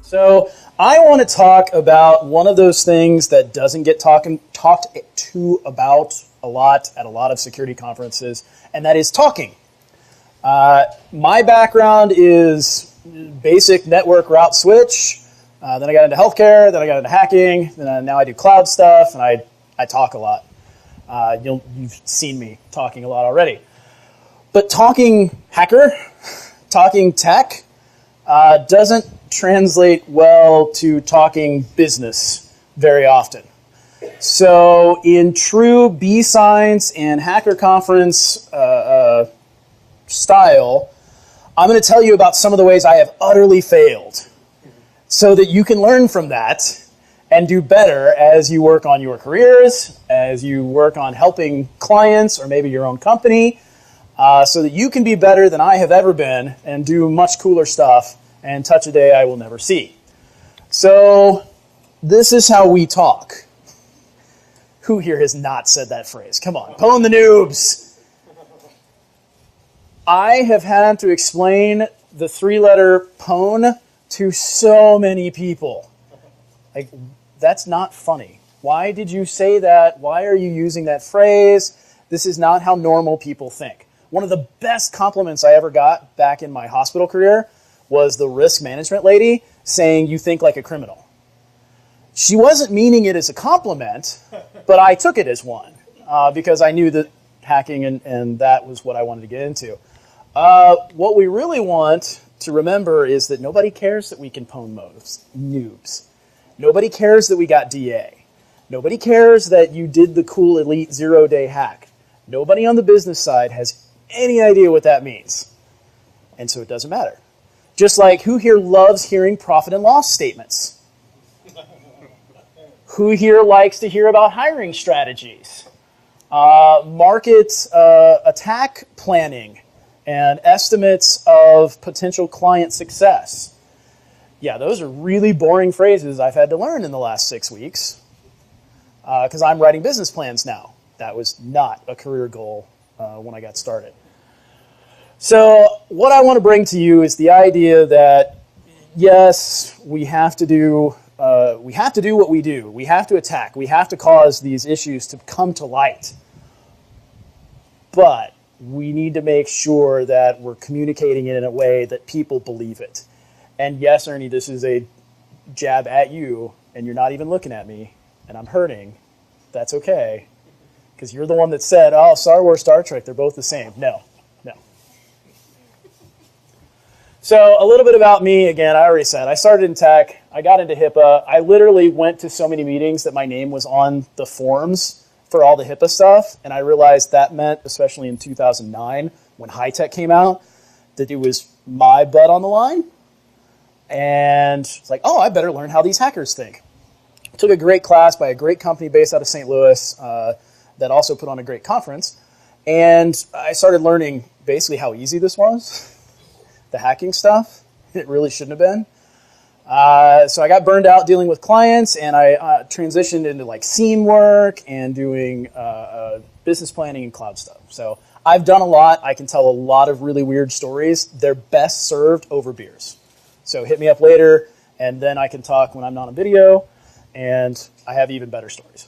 So I want to talk about one of those things that doesn't get talked to about a lot at a lot of security conferences, and that is talking. My background is basic network route switch. Then I got into healthcare, then I got into hacking, then now I do cloud stuff, and I talk a lot. You've seen me talking a lot already. But talking hacker, talking tech, doesn't translate well to talking business very often. So in true BSides and hacker conference style, I'm going to tell you about some of the ways I have utterly failed so that you can learn from that and do better as you work on your careers, as you work on helping clients or maybe your own company, so that you can be better than I have ever been and do much cooler stuff and touch a day I will never see. So this is how we talk. Who here has not said that phrase? Come on, pwn the noobs. I have had to explain the three-letter pwn to so many people. Like, that's not funny. Why did you say that? Why are you using that phrase? This is not how normal people think. One of the best compliments I ever got back in my hospital career was the risk management lady saying, "You think like a criminal." She wasn't meaning it as a compliment, but I took it as one because I knew that hacking and that was what I wanted to get into. What we really want to remember is that nobody cares that we can pwn noobs. Nobody cares that we got DA. Nobody cares that you did the cool elite 0-day hack. Nobody on the business side has any idea what that means. And so it doesn't matter. Just like who here loves hearing profit and loss statements? Who here likes to hear about hiring strategies? Market attack planning and estimates of potential client success. Yeah, those are really boring phrases I've had to learn in the last 6 weeks because I'm writing business plans now. That was not a career goal when I got started. So what I want to bring to you is the idea that, yes, we have to do what we do. We have to attack. We have to cause these issues to come to light. But we need to make sure that we're communicating it in a way that people believe it. And yes, Ernie, this is a jab at you, and you're not even looking at me, and I'm hurting. That's okay, because you're the one that said, "Oh, Star Wars, Star Trek, they're both the same." No. So a little bit about me, again, I already said, I started in tech, I got into HIPAA, I literally went to so many meetings that my name was on the forms for all the HIPAA stuff, and I realized that meant, especially in 2009, when high tech came out, that it was my butt on the line, and it's like, oh, I better learn how these hackers think. I took a great class by a great company based out of St. Louis that also put on a great conference, and I started learning basically how easy this was. The hacking stuff, it really shouldn't have been. So I got burned out dealing with clients, and I transitioned into like SEAM work and doing business planning and cloud stuff. So I've done a lot. I can tell a lot of really weird stories. They're best served over beers. So hit me up later, and then I can talk when I'm not on video, and I have even better stories.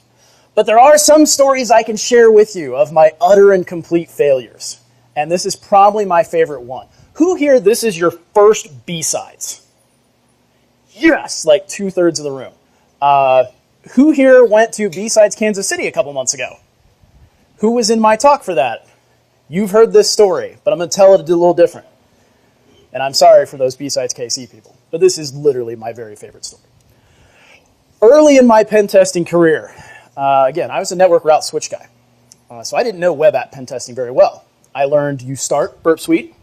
But there are some stories I can share with you of my utter and complete failures. And this is probably my favorite one. Who here, this is your first BSides? Yes, like 2/3 of the room. Who here went to BSides Kansas City a couple months ago? Who was in my talk for that? You've heard this story, but I'm going to tell it a little different. And I'm sorry for those BSides KC people, but this is literally my very favorite story. Early in my pen testing career, again, I was a network route switch guy. So I didn't know web app pen testing very well. I learned you start Burp Suite,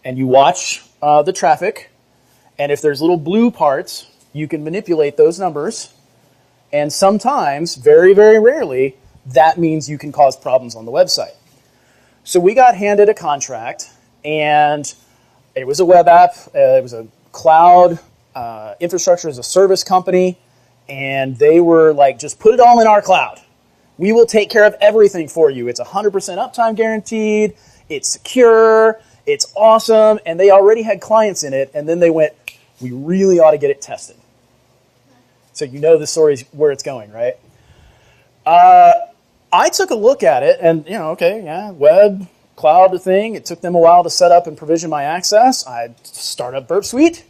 and you watch the traffic, and if there's little blue parts, you can manipulate those numbers, and sometimes, very, very rarely, that means you can cause problems on the website. So we got handed a contract, and it was a web app, it was a cloud infrastructure as a service company, and they were like, just put it all in our cloud. We will take care of everything for you. It's 100% uptime guaranteed, it's secure, it's awesome, and they already had clients in it, and then they went, We really ought to get it tested. So you know the story's where it's going, right? I took a look at it and, okay, yeah, web, cloud thing. It took them a while to set up and provision my access. I start up Burp Suite,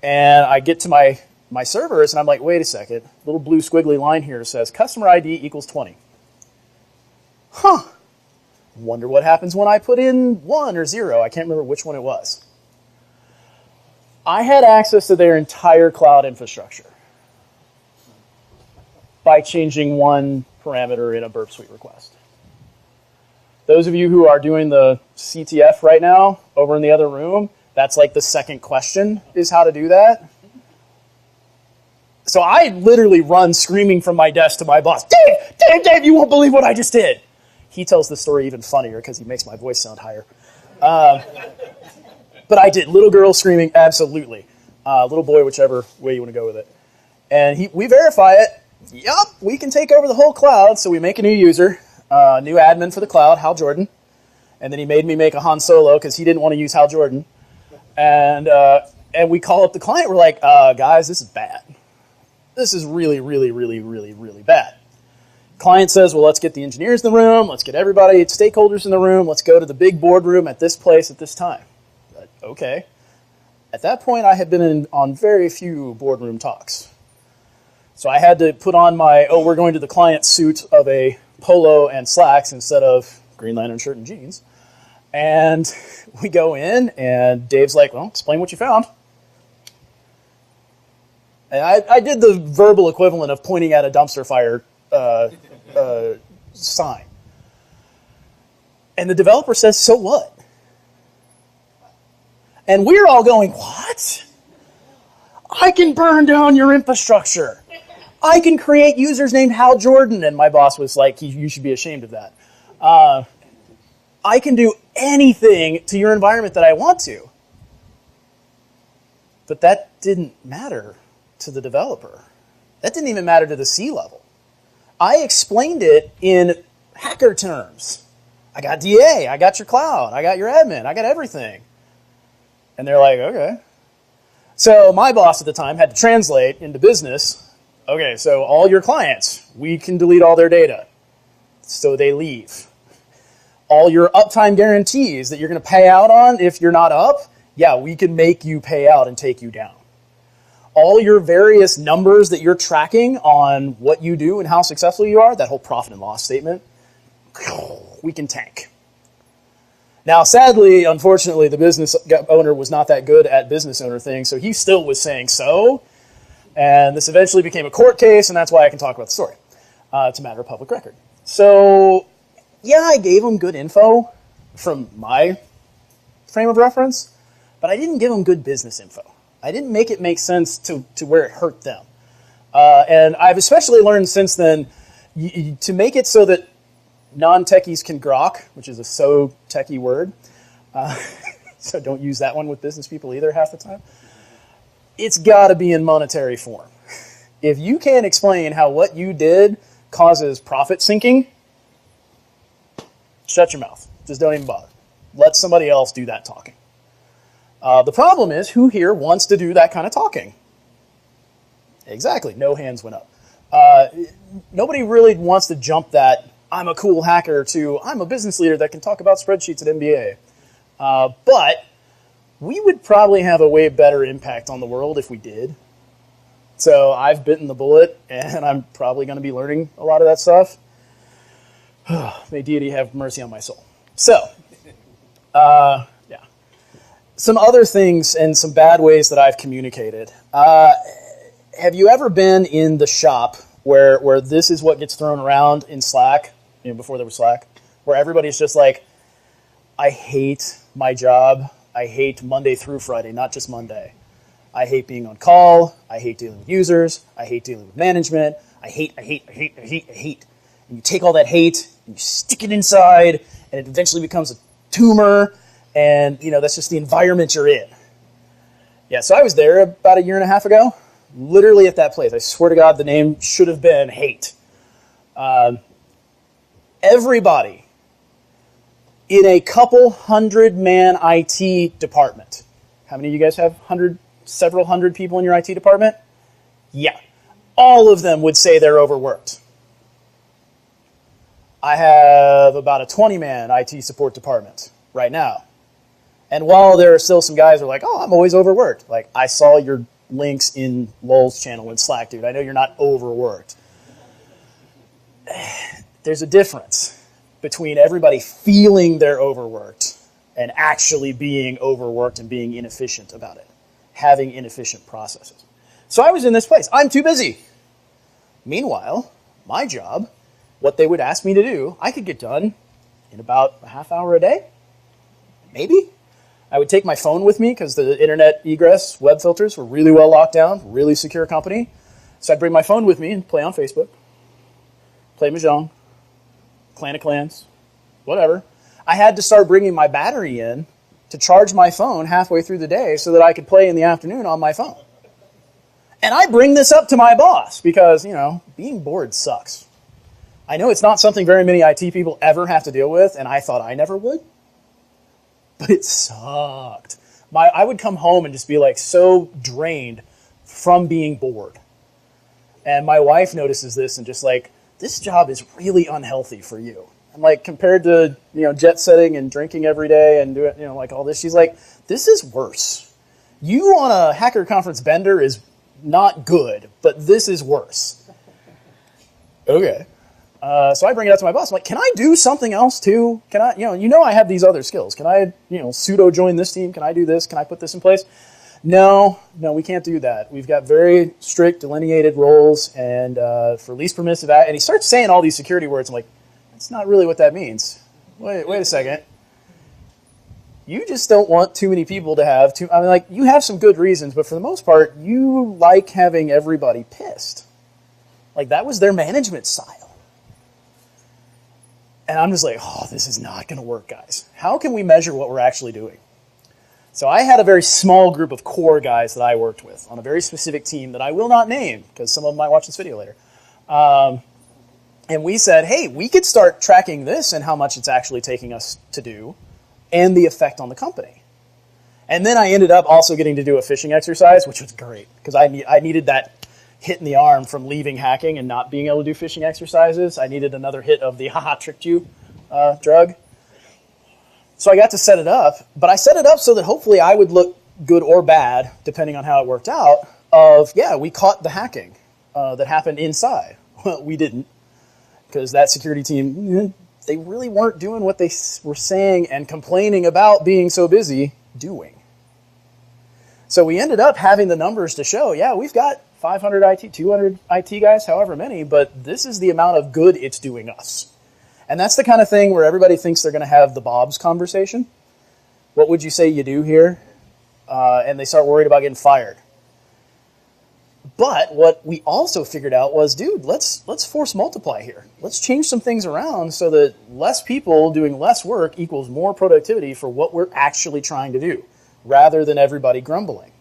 and I get to my servers, and I'm like, wait a second. Little blue squiggly line here says customer ID equals 20. Huh. Wonder what happens when I put in 1 or 0. I can't remember which one it was. I had access to their entire cloud infrastructure by changing one parameter in a Burp Suite request. Those of you who are doing the CTF right now over in the other room, that's like the second question is how to do that. So I literally run screaming from my desk to my boss, Dave, you won't believe what I just did. He tells the story even funnier because he makes my voice sound higher. But I did. Little girl screaming, absolutely. Little boy, whichever way you want to go with it. And we verify it. Yup, we can take over the whole cloud. So we make a new user, new admin for the cloud, Hal Jordan. And then he made me make a Han Solo because he didn't want to use Hal Jordan. And we call up the client. We're like, guys, this is bad. This is really, really, really, really, really bad. Client says, well, let's get the engineers in the room. Let's get everybody, stakeholders in the room. Let's go to the big boardroom at this place at this time. But, okay. At that point, I had been on very few boardroom talks. So I had to put on my, we're going to the client suit of a polo and slacks instead of Green Lantern shirt and jeans. And we go in, and Dave's like, well, explain what you found. And I did the verbal equivalent of pointing at a dumpster fire sign. And the developer says, so what? And we're all going, what? I can burn down your infrastructure. I can create users named Hal Jordan. And my boss was like, you should be ashamed of that. I can do anything to your environment that I want to. But that didn't matter to the developer. That didn't even matter to the C-level. I explained it in hacker terms. I got DA, I got your cloud, I got your admin, I got everything. And they're like, okay. So my boss at the time had to translate into business. Okay, so all your clients, we can delete all their data. So they leave. All your uptime guarantees that you're going to pay out on if you're not up, yeah, we can make you pay out and take you down. All your various numbers that you're tracking on what you do and how successful you are, that whole profit and loss statement, we can tank. Now, sadly, unfortunately, the business owner was not that good at business owner things, so he still was saying so. And this eventually became a court case, and that's why I can talk about the story. It's a matter of public record. So, yeah, I gave him good info from my frame of reference, but I didn't give him good business info. I didn't make it make sense to where it hurt them. And I've especially learned since then to make it so that non-techies can grok, which is a so techie word. So don't use that one with business people either half the time. It's got to be in monetary form. If you can't explain how what you did causes profit sinking, shut your mouth. Just don't even bother. Let somebody else do that talking. The problem is, who here wants to do that kind of talking? Exactly. No hands went up. Nobody really wants to jump that I'm a cool hacker to I'm a business leader that can talk about spreadsheets at MBA. But we would probably have a way better impact on the world if we did. So I've bitten the bullet, and I'm probably going to be learning a lot of that stuff. May deity have mercy on my soul. So, yeah. Some other things and some bad ways that I've communicated. Have you ever been in the shop where this is what gets thrown around in Slack, before there was Slack, where everybody's just like, I hate my job. I hate Monday through Friday, not just Monday. I hate being on call. I hate dealing with users. I hate dealing with management. I hate. And you take all that hate and you stick it inside, and it eventually becomes a tumor, and that's just the environment you're in. Yeah, so I was there about 1.5 years ago, literally at that place. I swear to God, the name should have been Hate. Everybody in a couple 100-man IT department. How many of you guys have 100 several hundred people in your IT department? Yeah. All of them would say they're overworked. I have about a 20-man IT support department right now. And while there are still some guys who are like, oh, I'm always overworked. Like, I saw your links in Lowell's channel in Slack, dude. I know you're not overworked. There's a difference between everybody feeling they're overworked and actually being overworked and being inefficient about it, having inefficient processes. So I was in this place. I'm too busy. Meanwhile, my job, what they would ask me to do, I could get done in about a half hour a day, maybe. I would take my phone with me because the internet egress web filters were really well locked down, really secure company. So I'd bring my phone with me and play on Facebook, play Mahjong, Clan of Clans, whatever. I had to start bringing my battery in to charge my phone halfway through the day so that I could play in the afternoon on my phone. And I bring this up to my boss because, you know, being bored sucks. I know it's not something very many IT people ever have to deal with, and I thought I never would. But it sucked. I would come home and just be like so drained from being bored. And my wife notices this and just like, this job is really unhealthy for you. And like compared to, you know, jet setting and drinking every day and doing, you know, like all this, she's like, this is worse. You on a hacker conference bender is not good, but this is worse. Okay. So I bring it up to my boss. I'm like, can I do something else too? Can I, you know I have these other skills. Can I, pseudo join this team? Can I do this? Can I put this in place? No, we can't do that. We've got very strict delineated roles and for least permissive act. And he starts saying all these security words. I'm like, that's not really what that means. Wait a second. You just don't want too many people to have too, I mean, like, you have some good reasons, but for the most part, you like having everybody pissed. Like, that was their management style. And I'm just like, oh, this is not going to work, guys. How can we measure what we're actually doing? So I had a very small group of core guys that I worked with on a very specific team that I will not name because some of them might watch this video later. And we said, hey, we could start tracking this and how much it's actually taking us to do and the effect on the company. And then I ended up also getting to do a phishing exercise, which was great because I needed that hit in the arm from leaving hacking and not being able to do phishing exercises. I needed another hit of the haha tricked you drug. So I got to set it up, but I set it up so that hopefully I would look good or bad, depending on how it worked out, we caught the hacking that happened inside. Well, we didn't, because that security team, they really weren't doing what they were saying and complaining about being so busy doing. So we ended up having the numbers to show, yeah, we've got 500 IT, 200 IT guys, however many, but this is the amount of good it's doing us. And that's the kind of thing where everybody thinks they're going to have the Bob's conversation. What would you say you do here? And they start worried about getting fired. But what we also figured out was, dude, let's force multiply here. Let's change some things around so that less people doing less work equals more productivity for what we're actually trying to do, rather than everybody grumbling.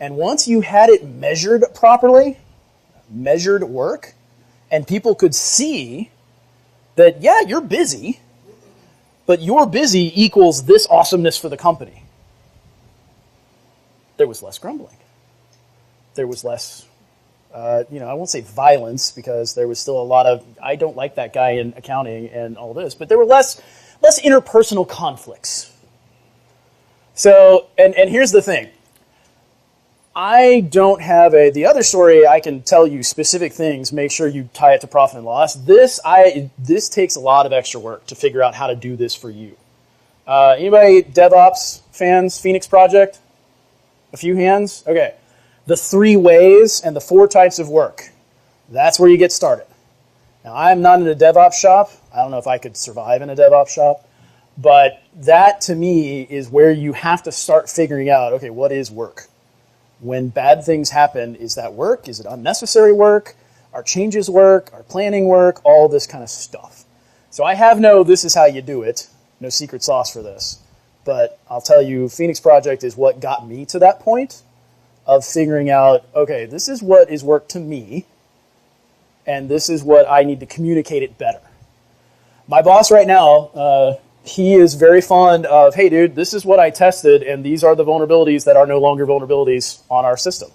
And once you had it measured properly, measured work, and people could see that, yeah, you're busy, but your busy equals this awesomeness for the company, there was less grumbling. There was less, I won't say violence, because there was still a lot of, I don't like that guy in accounting and all this, but there were less interpersonal conflicts. So, and here's the thing. I don't have the other story, I can tell you specific things, make sure you tie it to profit and loss. This takes a lot of extra work to figure out how to do this for you. Anybody DevOps fans, Phoenix Project? A few hands? Okay. The 3 ways and the 4 types of work. That's where you get started. Now, I'm not in a DevOps shop. I don't know if I could survive in a DevOps shop. But that, to me, is where you have to start figuring out, okay, what is work? When bad things happen, is that work? Is it unnecessary work? Are changes work? Are planning work? All this kind of stuff. So I have this is how you do it. No secret sauce for this. But I'll tell you, Phoenix Project is what got me to that point of figuring out, okay, this is what is work to me, and this is what I need to communicate it better. My boss right now, he is very fond of, hey, dude, this is what I tested, and these are the vulnerabilities that are no longer vulnerabilities on our system.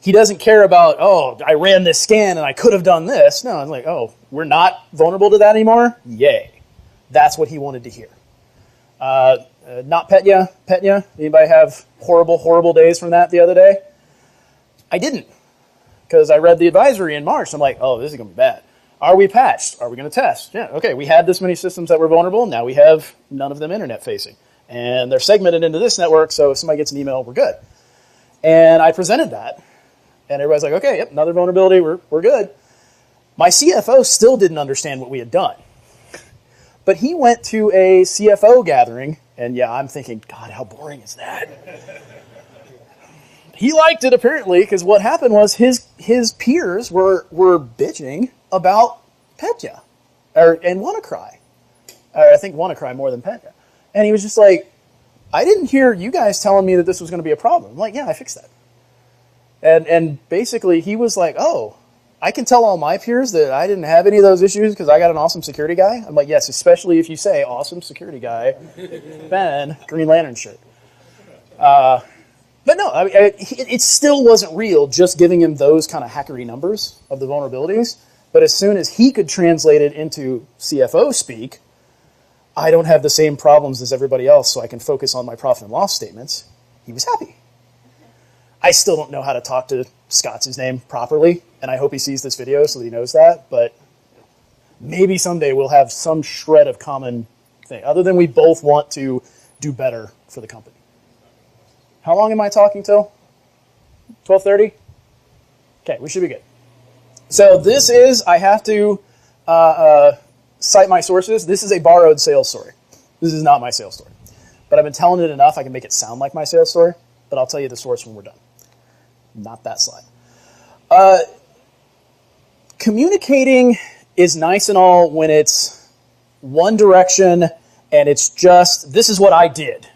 He doesn't care about, oh, I ran this scan and I could have done this. No, it's like, oh, we're not vulnerable to that anymore? Yay. That's what he wanted to hear. Not Petya. Petya? Anybody have horrible, horrible days from that the other day? I didn't, because I read the advisory in March. I'm like, oh, this is going to be bad. Are we patched? Are we going to test? Yeah, okay, we had this many systems that were vulnerable. Now we have none of them internet-facing. And they're segmented into this network, so if somebody gets an email, we're good. And I presented that, and everybody's like, okay, yep, another vulnerability, we're good. My CFO still didn't understand what we had done. But he went to a CFO gathering, and yeah, I'm thinking, God, how boring is that? He liked it, apparently, because what happened was his peers were bitching about Petya, and WannaCry. I think WannaCry more than Petya. And he was just like, I didn't hear you guys telling me that this was going to be a problem. I'm like, yeah, I fixed that. And basically, he was like, oh, I can tell all my peers that I didn't have any of those issues because I got an awesome security guy. I'm like, yes, especially if you say awesome security guy, Ben, Green Lantern shirt. But no, I mean, it still wasn't real just giving him those kind of hackery numbers of the vulnerabilities. But as soon as he could translate it into CFO speak, I don't have the same problems as everybody else, so I can focus on my profit and loss statements. He was happy. I still don't know how to talk to Scott's his name properly, and I hope he sees this video so that he knows that, but maybe someday we'll have some shred of common thing, other than we both want to do better for the company. How long am I talking till? 12:30? Okay, we should be good. So this is, I have to cite my sources. This is a borrowed sales story. This is not my sales story. But I've been telling it enough, I can make it sound like my sales story, but I'll tell you the source when we're done. Not that slide. Communicating is nice and all when it's one direction and it's just, this is what I did.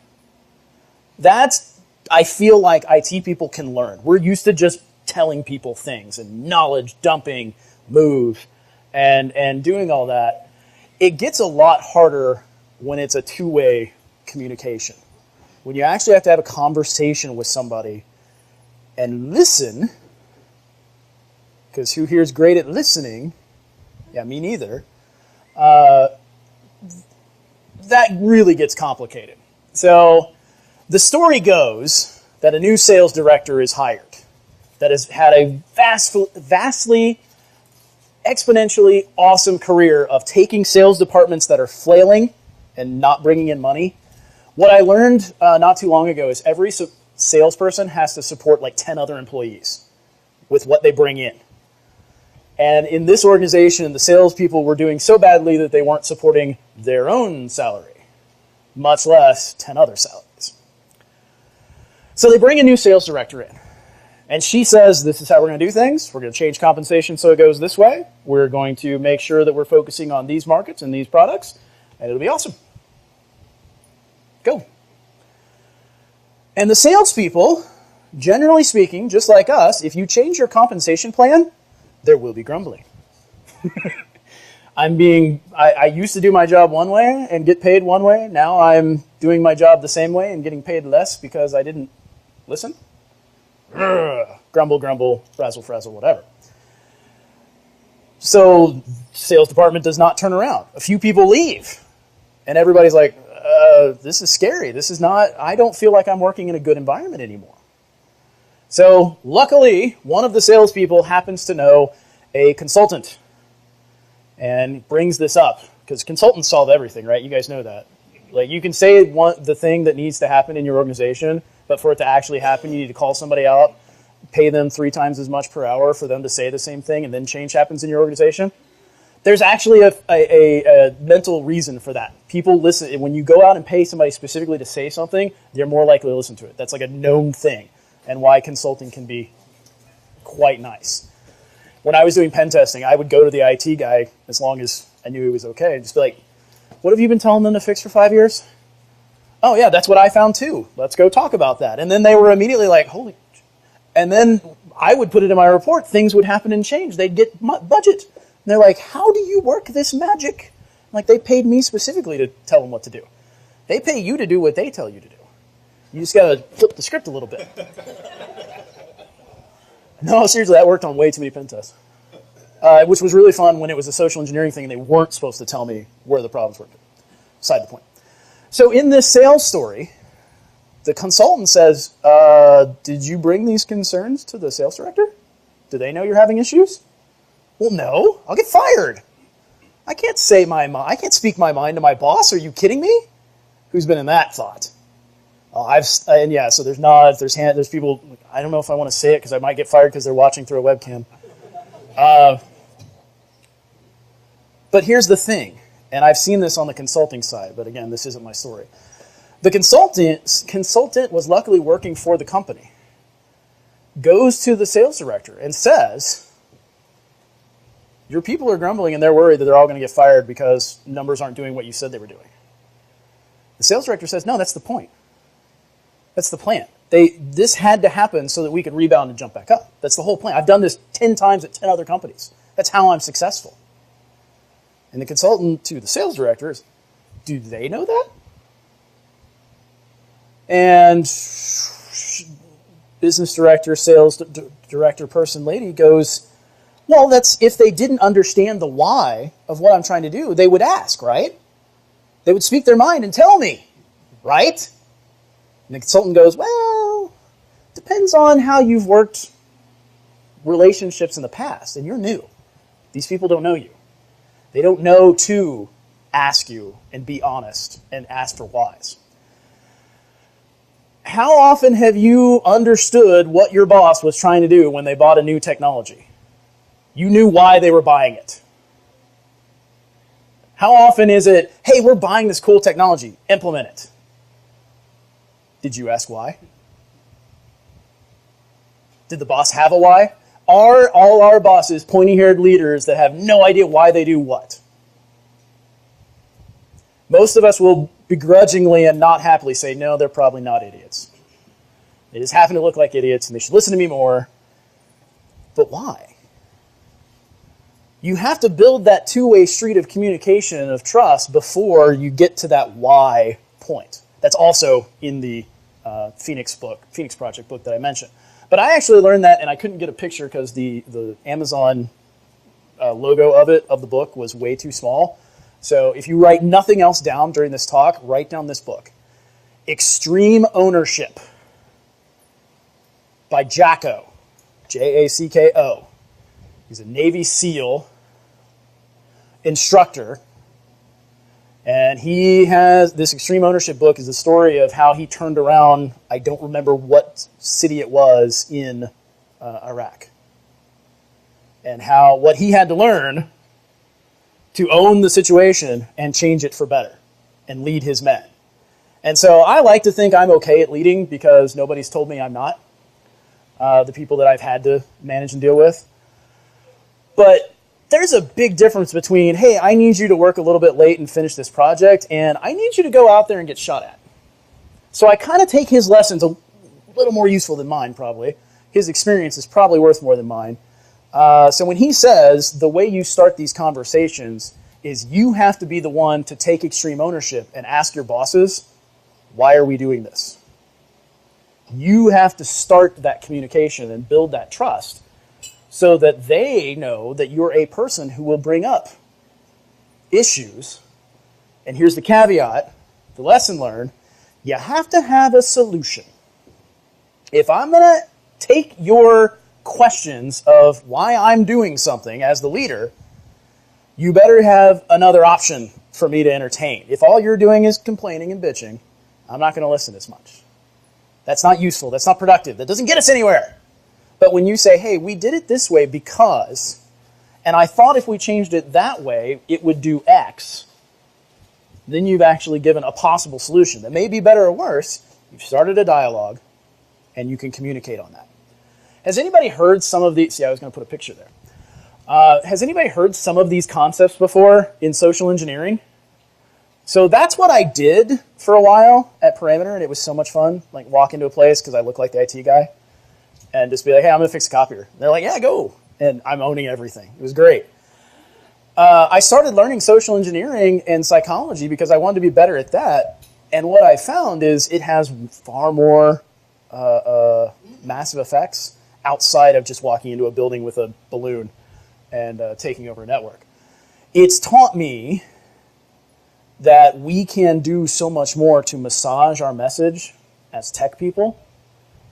That's, I feel like IT people can learn. We're used to just telling people things and knowledge dumping, move, and doing all that. It gets a lot harder when it's a two-way communication. When you actually have to have a conversation with somebody and listen, because who here is great at listening? Yeah, me neither. That really gets complicated. So the story goes that a new sales director is hired that has had a vastly, exponentially awesome career of taking sales departments that are flailing and not bringing in money. What I learned not too long ago is every salesperson has to support like 10 other employees with what they bring in. And in this organization, the salespeople were doing so badly that they weren't supporting their own salary, much less 10 other salaries. So they bring a new sales director in. And she says, this is how we're going to do things. We're going to change compensation so it goes this way. We're going to make sure that we're focusing on these markets and these products, and it'll be awesome. Go. And the salespeople, generally speaking, just like us, if you change your compensation plan, there will be grumbling. I used to do my job one way and get paid one way. Now I'm doing my job the same way and getting paid less because I didn't listen. Grumble, grumble, frazzle, frazzle, whatever. So sales department does not turn around. A few people leave. And everybody's like, this is scary. This is not, I don't feel like I'm working in a good environment anymore. So luckily, one of the salespeople happens to know a consultant and brings this up because consultants solve everything, right? You guys know that. Like you can say the thing that needs to happen in your organization, but for it to actually happen, you need to call somebody out, pay them 3 times as much per hour for them to say the same thing, and then change happens in your organization. There's actually a mental reason for that. People listen. When you go out and pay somebody specifically to say something, they're more likely to listen to it. That's like a known thing, and why consulting can be quite nice. When I was doing pen testing, I would go to the IT guy, as long as I knew he was okay, and just be like, what have you been telling them to fix for 5 years? Oh, yeah, that's what I found too. Let's go talk about that. And then they were immediately like, holy. And then I would put it in my report. Things would happen and change. They'd get budget. And they're like, how do you work this magic? I'm Like, they paid me specifically to tell them what to do. They pay you to do what they tell you to do. You just got to flip the script a little bit. No, seriously, that worked on way too many pen tests. Which was really fun when it was a social engineering thing and they weren't supposed to tell me where the problems were. Side the point. So in this sales story, the consultant says, did you bring these concerns to the sales director? Do they know you're having issues? Well, no. I'll get fired. I can't speak my mind to my boss. Are you kidding me? Who's been in that thought? So there's nods, there's people. I don't know if I want to say it because I might get fired because they're watching through a webcam. But here's the thing, and I've seen this on the consulting side, but again, this isn't my story. The consultant was luckily working for the company, goes to the sales director and says, your people are grumbling and they're worried that they're all going to get fired because numbers aren't doing what you said they were doing. The sales director says, no, that's the point. That's the plan. This had to happen so that we could rebound and jump back up. That's the whole plan. I've done this 10 times at 10 other companies. That's how I'm successful. And the consultant to the sales director is, do they know that? And business director, sales director person lady goes, well, that's if they didn't understand the why of what I'm trying to do, they would ask, right? They would speak their mind and tell me, right? And the consultant goes, well, depends on how you've worked relationships in the past, and you're new. These people don't know you. They don't know to ask you and be honest and ask for whys. How often have you understood what your boss was trying to do when they bought a new technology? You knew why they were buying it. How often is it, hey, we're buying this cool technology, implement it? Did you ask why? Did the boss have a why? Are all our bosses pointy-haired leaders that have no idea why they do what? Most of us will begrudgingly and not happily say, no, they're probably not idiots. They just happen to look like idiots and they should listen to me more. But why? You have to build that two-way street of communication and of trust before you get to that why point. That's also in the Phoenix Project book that I mentioned. But I actually learned that, and I couldn't get a picture because the Amazon logo of the book was way too small. So if you write nothing else down during this talk, write down this book. Extreme Ownership by Jacko, Jacko. He's a Navy SEAL instructor. And he has this Extreme Ownership book is the story of how he turned around, I don't remember what city it was in Iraq. And what he had to learn to own the situation and change it for better and lead his men. And so I like to think I'm okay at leading because nobody's told me I'm not, the people that I've had to manage and deal with. But there's a big difference between, hey, I need you to work a little bit late and finish this project, and I need you to go out there and get shot at. So I kind of take his lessons a little more useful than mine, probably. His experience is probably worth more than mine. So when he says the way you start these conversations is you have to be the one to take extreme ownership and ask your bosses, why are we doing this? You have to start that communication and build that trust so that they know that you're a person who will bring up issues. And here's the caveat, the lesson learned, you have to have a solution. If I'm going to take your questions of why I'm doing something as the leader, you better have another option for me to entertain. If all you're doing is complaining and bitching, I'm not going to listen as much. That's not useful. That's not productive. That doesn't get us anywhere. But when you say, hey, we did it this way because, and I thought if we changed it that way, it would do X, then you've actually given a possible solution that may be better or worse. You've started a dialogue, and you can communicate on that. Has anybody heard some of these? See, I was going to put a picture there. Has anybody heard some of these concepts before in social engineering? So that's what I did for a while at Parameter, and it was so much fun. Like walk into a place because I look like the IT guy, and just be like, "Hey, I'm going to fix a copier." And they're like, "Yeah, go," and I'm owning everything. It was great. I started learning social engineering and psychology because I wanted to be better at that. And what I found is it has far more massive effects outside of just walking into a building with a balloon and taking over a network. It's taught me that we can do so much more to massage our message as tech people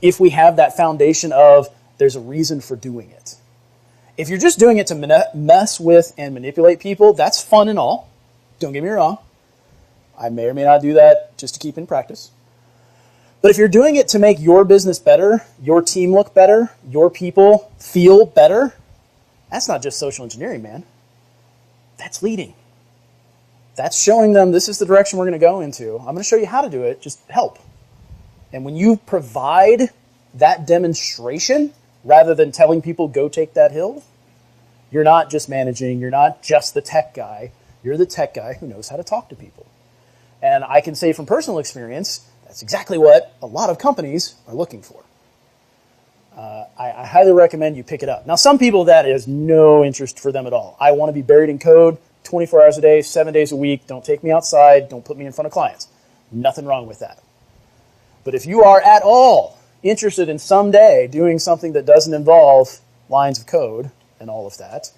if we have that foundation of there's a reason for doing it. If you're just doing it to mess with and manipulate people, that's fun and all. Don't get me wrong. I may or may not do that just to keep in practice. But if you're doing it to make your business better, your team look better, your people feel better, that's not just social engineering, man. That's leading. That's showing them this is the direction we're going to go into. I'm going to show you how to do it. Just help. And when you provide that demonstration, rather than telling people, go take that hill, you're not just managing, you're not just the tech guy, you're the tech guy who knows how to talk to people. And I can say from personal experience, that's exactly what a lot of companies are looking for. I highly recommend you pick it up. Now, some people, that is no interest for them at all. I want to be buried in code 24 hours a day, 7 days a week. Don't take me outside. Don't put me in front of clients. Nothing wrong with that. But if you are at all interested in someday doing something that doesn't involve lines of code and all of that,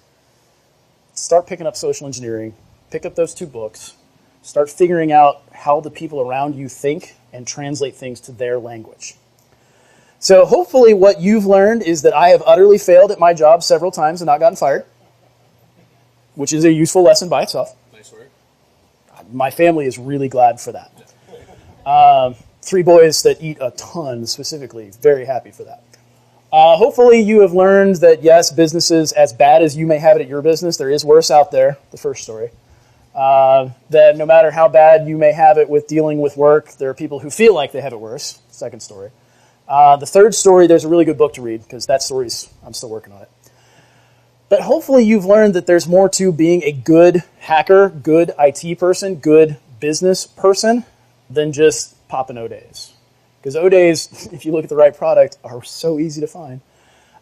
start picking up social engineering, pick up those 2 books, start figuring out how the people around you think and translate things to their language. So hopefully what you've learned is that I have utterly failed at my job several times and not gotten fired, which is a useful lesson by itself. Nice work. My family is really glad for that. 3 boys that eat a ton specifically, very happy for that. Hopefully you have learned that, yes, businesses, as bad as you may have it at your business, there is worse out there, the first story. That no matter how bad you may have it with dealing with work, there are people who feel like they have it worse, second story. The third story, there's a really good book to read, because that story's, I'm still working on it. But hopefully you've learned that there's more to being a good hacker, good IT person, good business person, than just popping O-Days. Because O-Days, if you look at the right product, are so easy to find.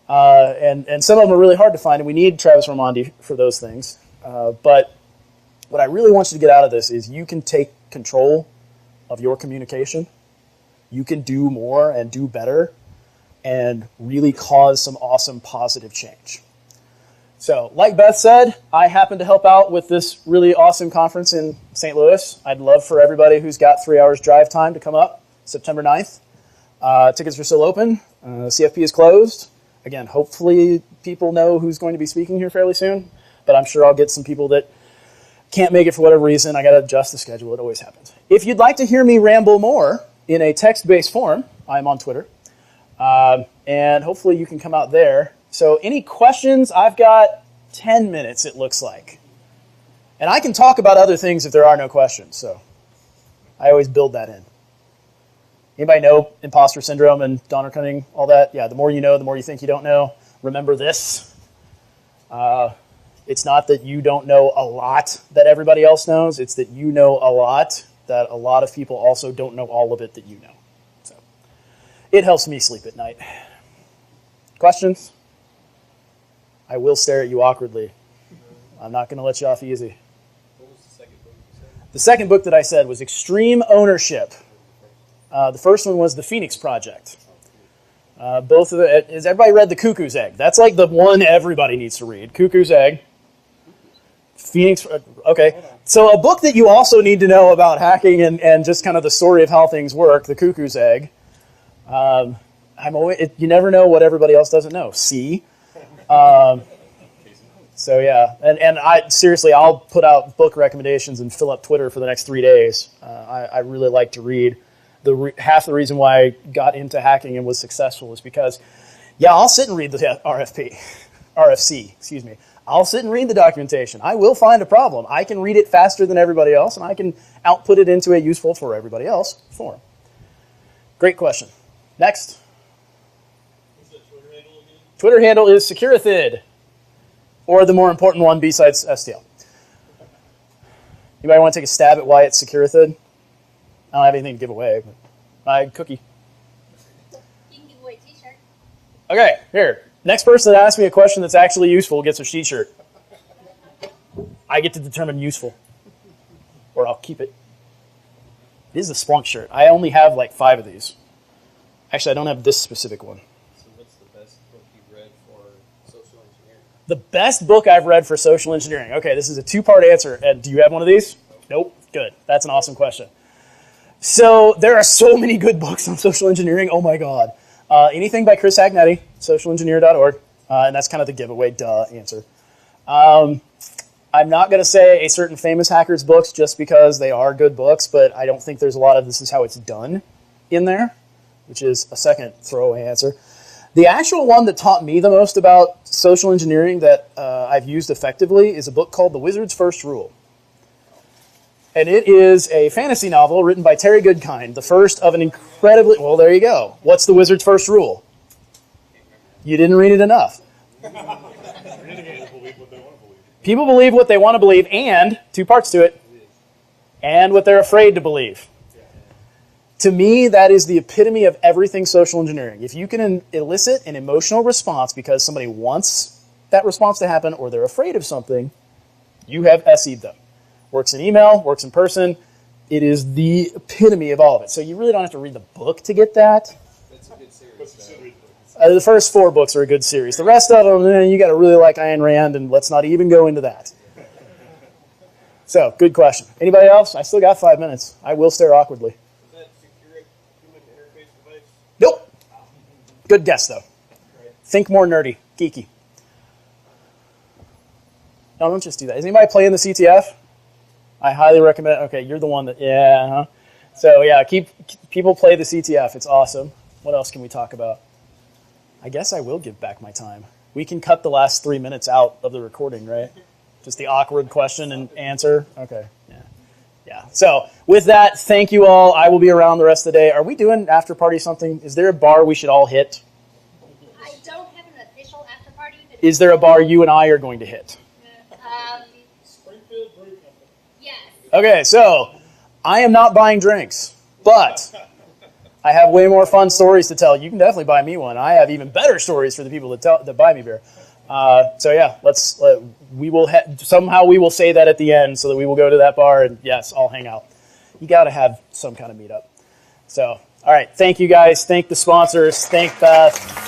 And some of them are really hard to find, and we need Travis Raimondi for those things. But what I really want you to get out of this is you can take control of your communication. You can do more and do better and really cause some awesome positive change. So, like Beth said, I happen to help out with this really awesome conference in St. Louis. I'd love for everybody who's got 3 hours drive time to come up September 9th. Tickets are still open. CFP is closed. Again, hopefully people know who's going to be speaking here fairly soon, but I'm sure I'll get some people that can't make it for whatever reason. I got to adjust the schedule. It always happens. If you'd like to hear me ramble more in a text-based form, I'm on Twitter, and hopefully you can come out there. So any questions? I've got 10 minutes, it looks like. And I can talk about other things if there are no questions, so I always build that in. Anybody know imposter syndrome and Donner Cunning, all that? Yeah, the more you know, the more you think you don't know. Remember this. It's not that you don't know a lot that everybody else knows. It's that you know a lot that a lot of people also don't know all of it that you know. So it helps me sleep at night. Questions? I will stare at you awkwardly. I'm not going to let you off easy. What was the second book you said? The second book that I said was Extreme Ownership. The first one was The Phoenix Project. Both of it. Has everybody read The Cuckoo's Egg? That's like the one everybody needs to read. Cuckoo's Egg. Phoenix. Okay. So a book that you also need to know about hacking and just kind of the story of how things work. The Cuckoo's Egg. You never know what everybody else doesn't know. See. So yeah, and I seriously, I'll put out book recommendations and fill up Twitter for the next 3 days. I really like to read. Half the reason why I got into hacking and was successful is because, yeah, I'll sit and read the RFC, excuse me. I'll sit and read the documentation. I will find a problem. I can read it faster than everybody else, and I can output it into a useful for everybody else form. Great question. Next. What's that Twitter handle again? Twitter handle is Securithid, or the more important one, BSides STL. Anybody want to take a stab at why it's Securithid? I don't have anything to give away, but my cookie. You can give away a t-shirt. Okay, here. Next person that asks me a question that's actually useful gets a t-shirt. I get to determine useful. Or I'll keep it. This is a Splunk shirt. I only have like 5 of these. Actually, I don't have this specific one. So what's the best book you've read for social engineering? The best book I've read for social engineering. Okay, this is a 2-part answer. Ed, do you have one of these? Nope. Good. That's an awesome question. So there are so many good books on social engineering. Oh my God. Anything by Chris Agnetti, socialengineer.org. And that's kind of the giveaway answer. I'm not going to say a certain famous hacker's books just because they are good books, but I don't think there's a lot of this is how it's done in there, which is a second throwaway answer. The actual one that taught me the most about social engineering that I've used effectively is a book called The Wizard's First Rule. And it is a fantasy novel written by Terry Goodkind, the first of an incredibly... Well, there you go. What's the Wizard's First Rule? You didn't read it enough. People believe what they want to believe, and 2 parts to it, and what they're afraid to believe. To me, that is the epitome of everything social engineering. If you can elicit an emotional response because somebody wants that response to happen or they're afraid of something, you have SE'd them. Works in email, works in person. It is the epitome of all of it. So you really don't have to read the book to get that. That's a good series. The first 4 books are a good series. The rest of them, you got to really like Ayn Rand, and let's not even go into that. So, good question. Anybody else? I still got 5 minutes. I will stare awkwardly. Is that secure human interface device? Nope. Good guess, though. Think more nerdy, geeky. No, don't just do that. Is anybody playing the CTF? I highly recommend. Okay, you're the one that. Yeah. Huh? So yeah, people play the CTF. It's awesome. What else can we talk about? I guess I will give back my time. We can cut the last 3 minutes out of the recording, right? Just the awkward question and answer. Okay. Yeah. So with that, thank you all. I will be around the rest of the day. Are we doing after party something? Is there a bar we should all hit? I don't have an official after party. But Is there a bar you and I are going to hit? Springfield Brew Company. Yes. Okay, so I am not buying drinks, but I have way more fun stories to tell. You can definitely buy me one. I have even better stories for the people that buy me beer. So yeah, somehow we will say that at the end, so that we will go to that bar and yes, I'll hang out. You got to have some kind of meetup. So all right, thank you guys. Thank the sponsors. Thank Beth.